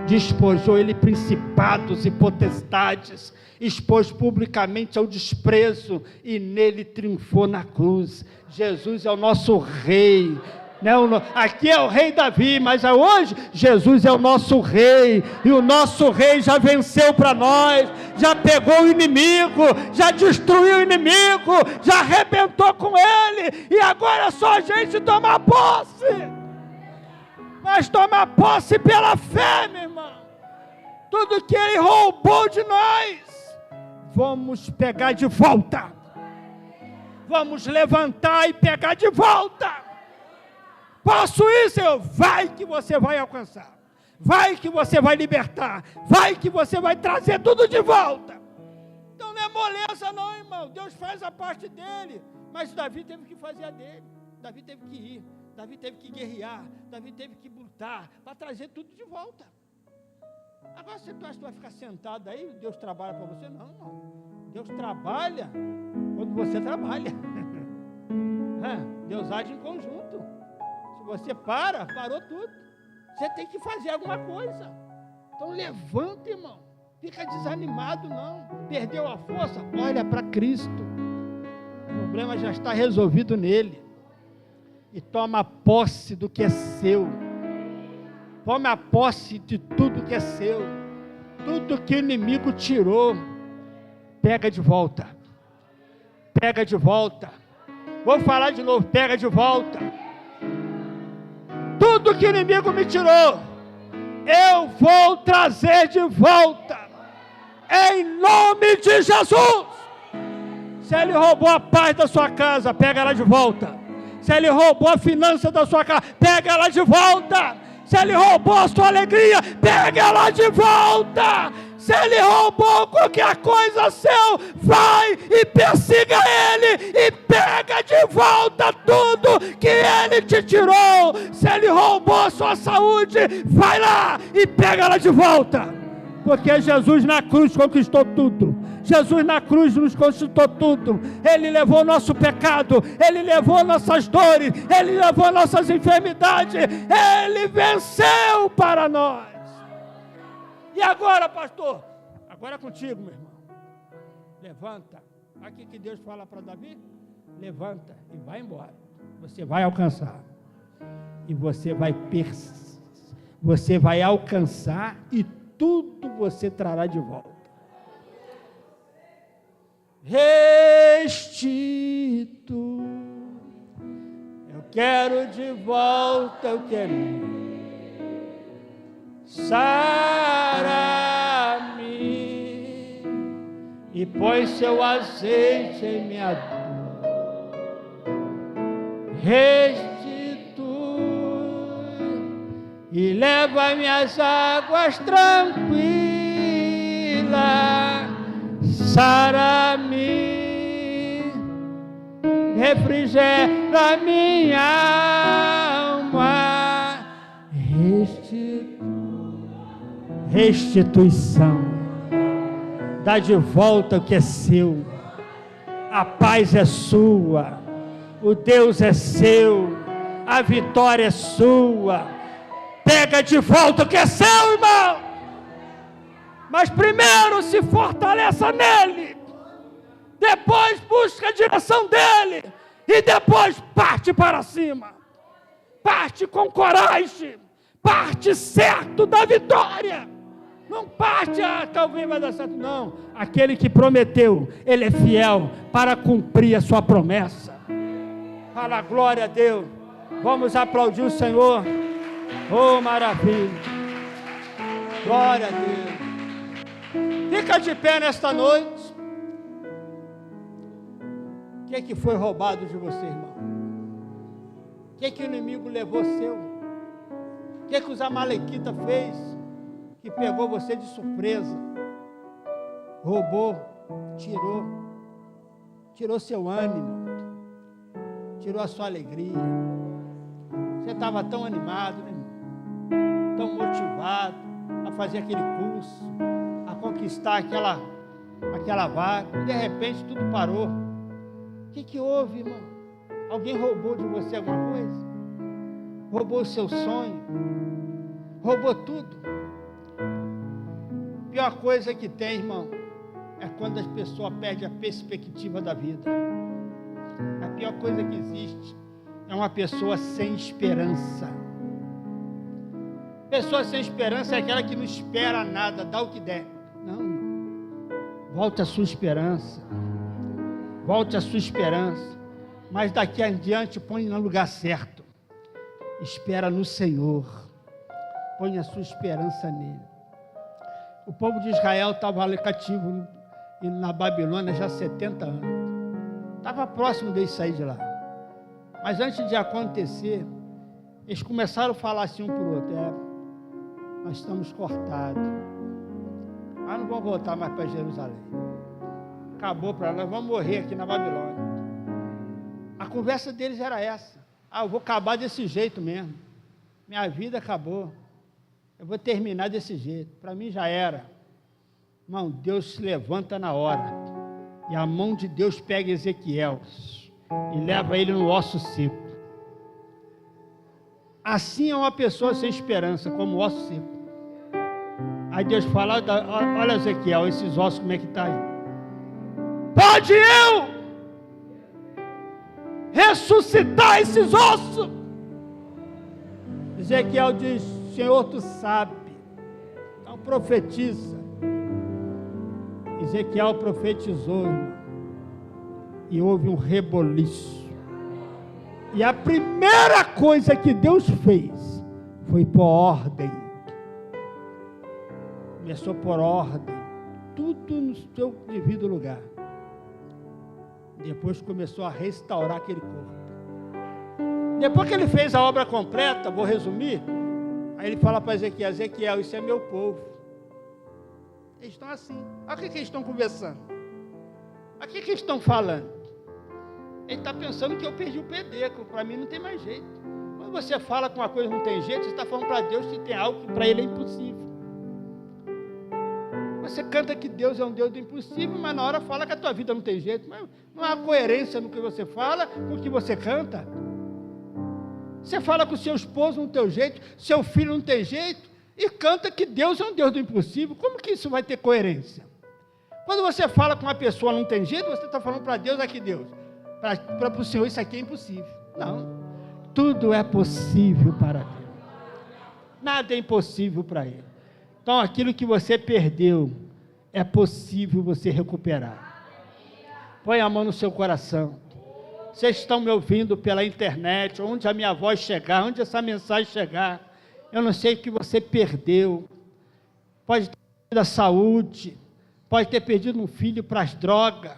Despojou ele principados e potestades, expôs publicamente ao desprezo e nele triunfou na cruz. Jesus é o nosso rei. Aqui é o rei Davi, mas hoje Jesus é o nosso rei, e o nosso rei já venceu para nós, já pegou o inimigo, já destruiu o inimigo, já arrebentou com ele, e agora é só a gente tomar posse, mas tomar posse pela fé, meu irmão. Tudo que ele roubou de nós, vamos pegar de volta, vamos levantar e pegar de volta. Posso ir, Senhor? Vai que você vai alcançar. Vai que você vai libertar. Vai que você vai trazer tudo de volta. Então não é moleza não, irmão. Deus faz a parte dele. Mas Davi teve que fazer a dele. Davi teve que ir. Davi teve que guerrear. Davi teve que lutar para trazer tudo de volta. Agora você acha que vai ficar sentado aí? Deus trabalha para você? Não, irmão. Deus trabalha quando você trabalha. Deus age em conjunto. Você parou tudo. Você tem que fazer alguma coisa. Então levanta, irmão. Fica desanimado não. Perdeu a força? Olha para Cristo. O problema já está resolvido nele. E toma posse do que é seu. Toma posse de tudo que é seu. Tudo que o inimigo tirou, pega de volta. Pega de volta. Vou falar de novo, pega de volta. Tudo que o inimigo me tirou, eu vou trazer de volta, em nome de Jesus. Se ele roubou a paz da sua casa, pega ela de volta. Se ele roubou a finança da sua casa, pega ela de volta. Se ele roubou a sua alegria, pega ela de volta. Se ele roubou qualquer coisa seu, vai e persiga ele e pega de volta tudo que ele te tirou. Se ele roubou a sua saúde, vai lá e pega ela de volta. Porque Jesus na cruz conquistou tudo. Jesus na cruz nos conquistou tudo. Ele levou o nosso pecado, ele levou nossas dores, ele levou nossas enfermidades, ele venceu para nós. E agora, pastor? Agora é contigo, meu irmão. Levanta. Aqui que Deus fala para Davi. Levanta e vai embora. Você vai alcançar. E você vai alcançar e tudo você trará de volta. Restituo. Eu quero de volta, eu quero. Sara-me e põe seu azeite em minha dor. Restitui e leva minhas águas tranquilas. Sara-me, refrigera minha alma. Restituição, dá de volta o que é seu, a paz é sua, o Deus é seu, a vitória é sua. Pega de volta o que é seu, irmão, mas primeiro se fortaleça nele, depois busca a direção dele, e depois parte para cima, parte com coragem, parte certo da vitória. Não parte, talvez vai dar certo, não. Aquele que prometeu, ele é fiel para cumprir a sua promessa. Fala glória a Deus. Vamos aplaudir o Senhor. Oh, maravilha. Glória a Deus. Fica de pé nesta noite. O que foi roubado de você, irmão? O que o inimigo levou seu? O que os amalequitas fez? Que pegou você de surpresa, roubou, tirou seu ânimo, tirou a sua alegria. Você estava tão animado, né, tão motivado a fazer aquele curso, a conquistar aquela vaga, e de repente tudo parou. O que houve, irmão? Alguém roubou de você alguma coisa? Roubou o seu sonho? Roubou tudo? A pior coisa que tem, irmão, é quando as pessoas perdem a perspectiva da vida. A pior coisa que existe é uma pessoa sem esperança. Pessoa sem esperança é aquela que não espera nada, dá o que der. Não, volte a sua esperança. Volte a sua esperança. Mas daqui adiante põe no lugar certo. Espera no Senhor. Põe a sua esperança nele. O povo de Israel estava ali cativo na Babilônia já há 70 anos. Estava próximo deles sair de lá. Mas antes de acontecer, eles começaram a falar assim um para o outro. Nós estamos cortados. Nós não vamos voltar mais para Jerusalém. Acabou para nós, vamos morrer aqui na Babilônia. A conversa deles era essa. Eu vou acabar desse jeito mesmo. Minha vida acabou. Eu vou terminar desse jeito. Para mim já era. Irmão, Deus se levanta na hora. E a mão de Deus pega Ezequiel e leva ele no osso seco. Assim é uma pessoa sem esperança, como o osso seco. Aí Deus fala, olha Ezequiel, esses ossos como é que está aí? Pode eu ressuscitar esses ossos? Ezequiel diz, Senhor, tu sabe. Então profetiza. Ezequiel profetizou, irmão, e houve um reboliço. E a primeira coisa que Deus fez foi pôr ordem. Começou a pôr ordem, tudo no seu devido lugar. Depois começou a restaurar aquele corpo. Depois que ele fez a obra completa, vou resumir, aí ele fala para Ezequiel, Ezequiel, isso é meu povo. Eles estão assim, olha o que eles estão conversando. Olha o que eles estão falando. Ele está pensando que eu perdi o pedeco, para mim não tem mais jeito. Quando você fala que uma coisa não tem jeito, você está falando para Deus que tem algo que para Ele é impossível. Você canta que Deus é um Deus do impossível, mas na hora fala que a tua vida não tem jeito. Mas não há coerência no que você fala com o que você canta. Você fala com o seu esposo não tem jeito, seu filho não tem jeito, e canta que Deus é um Deus do impossível. Como que isso vai ter coerência? Quando você fala com uma pessoa não tem jeito, você está falando para Deus, aqui Deus, para o Senhor isso aqui é impossível. Não, tudo é possível para Deus. Nada é impossível para Ele. Então aquilo que você perdeu, é possível você recuperar. Põe a mão no seu coração. Vocês estão me ouvindo pela internet, onde a minha voz chegar, onde essa mensagem chegar, eu não sei o que você perdeu. Pode ter perdido a saúde, pode ter perdido um filho para as drogas,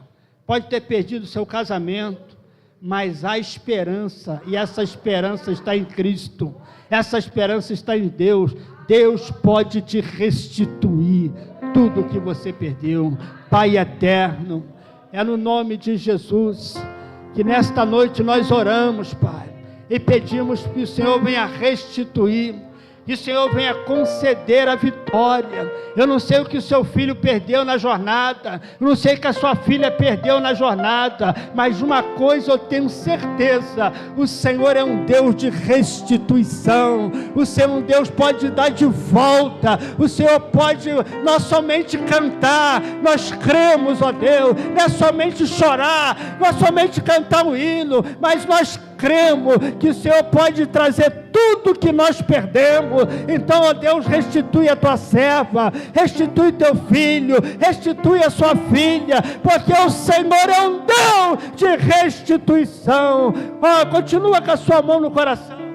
pode ter perdido o seu casamento, mas há esperança, e essa esperança está em Cristo, essa esperança está em Deus. Deus pode te restituir tudo o que você perdeu. Pai eterno, é no nome de Jesus que nesta noite nós oramos, Pai, e pedimos que o Senhor venha restituir, que o Senhor venha conceder a vitória. Eu não sei o que o seu filho perdeu na jornada, eu não sei o que a sua filha perdeu na jornada, mas uma coisa eu tenho certeza, o Senhor é um Deus de restituição, o Senhor é um Deus que pode dar de volta, o Senhor pode não somente cantar, nós cremos, ó Deus, não é somente chorar, não é somente cantar um hino, mas nós cremos que o Senhor pode trazer tudo que nós perdemos. Então, ó Deus, restitui a tua serva, restitui teu filho, restitui a sua filha, porque o Senhor é um Deus de restituição. Continua com a sua mão no coração.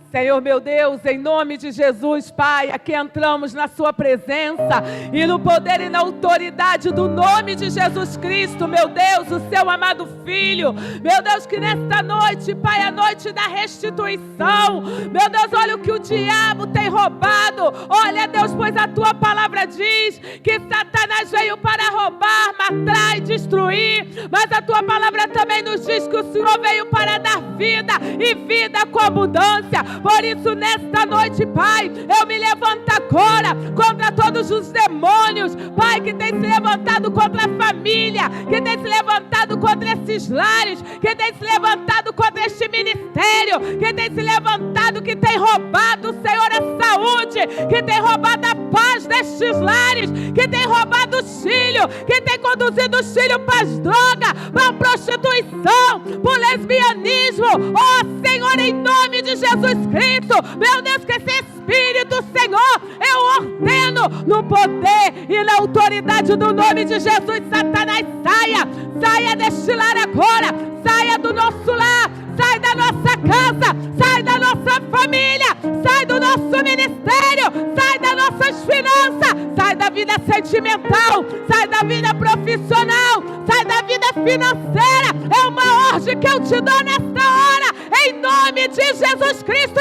Senhor meu Deus, em nome de Jesus, Pai, aqui entramos na sua presença e no poder e na autoridade do nome de Jesus Cristo, meu Deus, o seu amado Filho, meu Deus, que nesta noite, Pai, a noite da restituição, meu Deus, olha o que o diabo tem roubado, olha Deus, pois a tua palavra diz que Satanás veio para roubar, matar e destruir, mas a tua palavra também nos diz que o Senhor veio para dar vida e vida com abundância. Por isso, nesta noite, Pai, eu me levanto agora contra todos os demônios, Pai, que tem se levantado contra a família, que tem se levantado contra contra esses lares, que tem se levantado contra este ministério, que tem se levantado, que tem roubado, Senhor, a saúde, que tem roubado a paz destes lares, que tem roubado os filhos, que tem conduzido os filhos para as drogas, para a prostituição, para o lesbianismo. Oh Senhor, em nome de Jesus Cristo, meu Deus, que esse Espírito, Senhor, eu ordeno no poder e na autoridade do nome de Jesus. Satanás, saia deste lar agora, saia do nosso lar, sai da nossa casa, sai da nossa família, sai do nosso ministério, sai das nossas finanças, sai da vida sentimental, sai da vida profissional, sai da vida financeira. É uma ordem que eu te dou nesta hora, em nome de Jesus Cristo.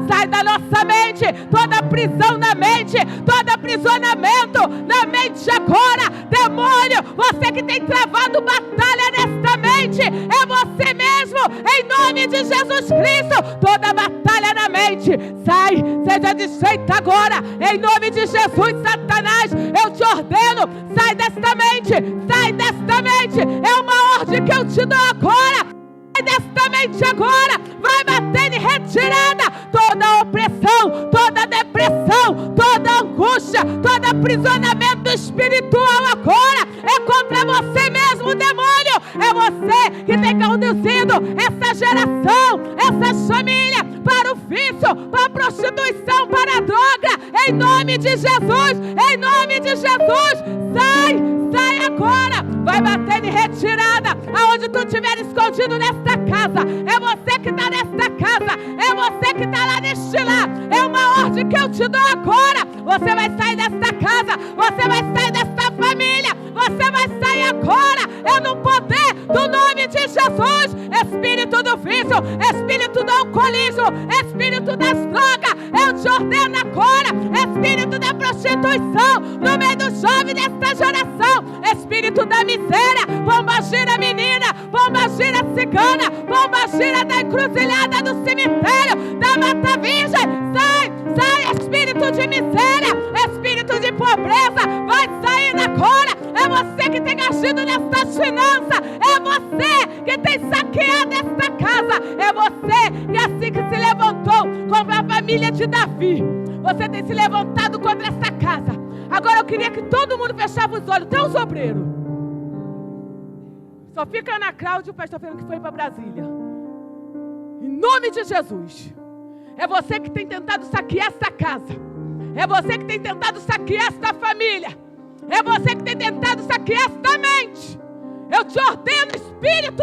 Sai da nossa mente, toda prisão na mente, todo aprisionamento na mente agora. Demônio, você que tem travado batalha nesta mente, é você mesmo, em nome de Jesus Cristo. Toda batalha na mente, sai, seja desfeita agora, em nome de Jesus. Satanás, eu te ordeno, sai desta mente, sai desta mente. É uma ordem que eu te dou agora. Desta mente agora, vai bater em retirada toda opressão, toda depressão, toda angústia, todo aprisionamento espiritual agora. É contra você mesmo, demônio. É você que tem conduzido essa geração, essa família para o vício, para a prostituição, para a droga. Em nome de Jesus, em nome de Jesus, sai agora. Vai bater em retirada aonde tu estiver escondido nesta casa. É você que está nesta casa, é você que está lá neste lar. É uma ordem que eu te dou agora. Você vai sair desta casa, você vai sair desta família, você vai sair agora. É no poder do nome de Jesus. Espírito do vício, espírito do alcoolismo, espírito das drogas, eu te ordeno agora. Espírito da prostituição no meio do jovem desta geração, espírito da miséria, pombagira menina, pombagira cigana, pombagira da encruzilhada do cemitério, da Mata Virgem. Sai, espírito de miséria, espírito de pobreza, vai sair agora. É você que tem agido nestas finanças, é você que tem saqueado esta casa, é você que assim que se levantou contra a família de Davi, você tem se levantado contra esta casa. Agora eu queria que todo mundo fechava os olhos, até os obreiros. Só fica Ana Cláudia e o pastor Fernando que foi para Brasília. Em nome de Jesus. É você que tem tentado saquear esta casa. É você que tem tentado saquear esta família. É você que tem tentado saquear esta mente. Eu te ordeno, espírito